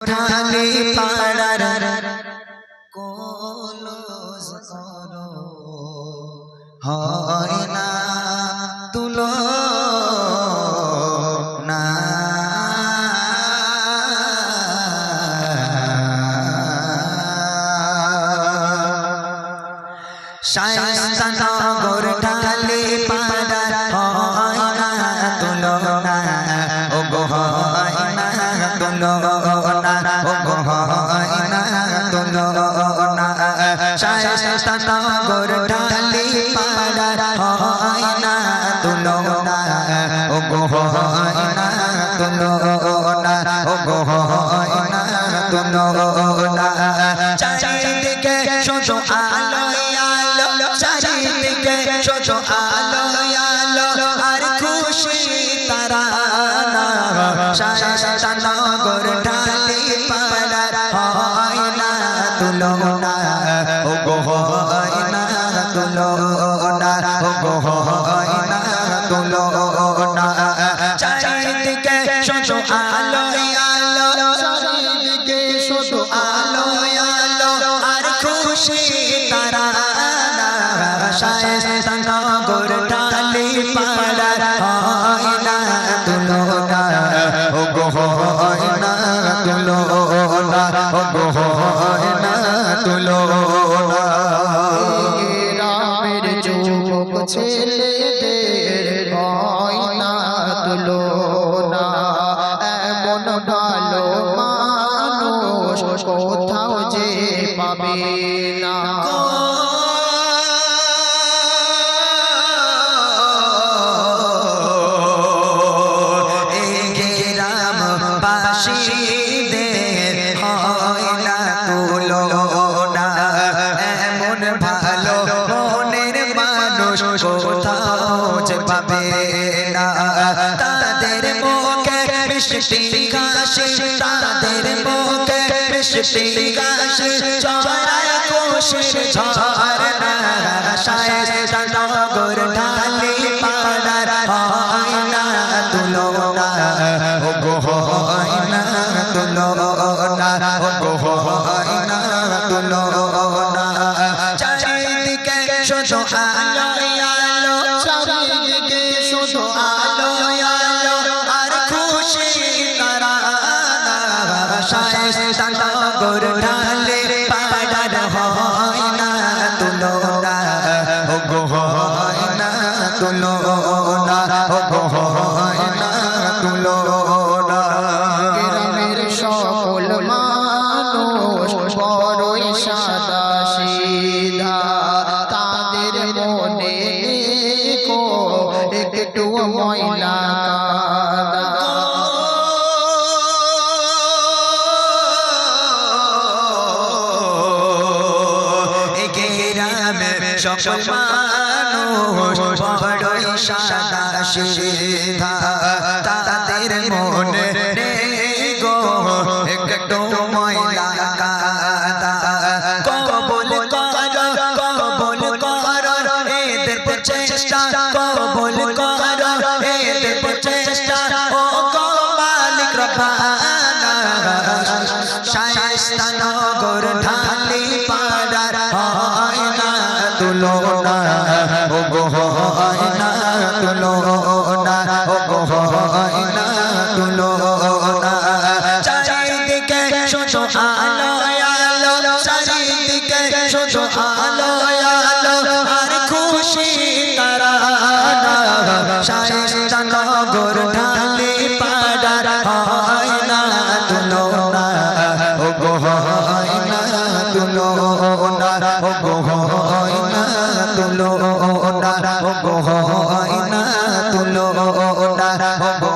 ঢালি পাড়ার কলস করো হয় না তুলো না শায়স্তানগর ঢালি পাড়ার হয় না তুলো না ও গো হয় না তুলো না ও গো হয় না তুলো না শায়স্তানগর ঢালি পাড়ার হয় না তুলো না ও গো হয় না তুলো না ও গো হয় না তুলো না চারিদিকে শুধু আলো আলো চারিদিকে শুধু আলো আলো আর খুশি তারানা শায়স্তানগর ঢালি পাড়ার হয় না তুলো না ও গো হয় না তুলো না ও গো হয় না তুলো না চারিদিকে শুধু আলো আলো চারিদিকে শুধু আলো আলো আর খুশি তারানা শায়স্তানগর ঢালি পাড়ার হয় না তুলো না ও গো হয় না তুলো না ও গো হয় না তুলো না রামের যুবক ছেলেদের হয় না তুলো না এমন ভালো মানুষ কোথাও যে পাবে না বাসীদের হয় না তুলো না এমন ভালো মনের মানুষ কোথাও যে পাবে না তাদের মুখে মিষ্টি হাসি তাদের মুখে মিষ্টি হাসি ছড়ায় খুশির ঝর্ণা শায়স্তানগর ঢালি পাড়ার হয় না তুলো না ও গো হয় না তুলো না ও গো হয় না তুলো না চারিদিকে শুধু আলো আলো চারিদিকে শুধু আলো আলো আর খুশি তারানা শায়স্তানগর ঢালি পাড়ার হয় না তুলো না ও গো হয় না তুলো না ও গো হয় না তুলো না গ্রামের সকল মানুষ বড়ই সাদা সিধা তাদের মনে কো একটু ময়লা কাদা সকল মানুষ বড়ই সাদা সিধা তাদের মনে গো একটু ময়লা কাদা কবুল করো এদের প্রচেষ্টা কবুল করো এদের প্রচেষ্টা ও গো মালিক রব্বানা শায়স্তানগর ঢালি পাড়ার হয় না তুলো না ও গো হয় না তুলো না ও গো হয় না তুলো না চারিদিকে শুধু আলো আলো চারিদিকে শুধু আলো আলো আর খুশি তারানা শায়স্তানগর ঢালি পাড়ার হয় না তুলো না ও গো হয় না তুলো না ও গো হয় না তুলো না ও গো হয় না তুলো না ও গো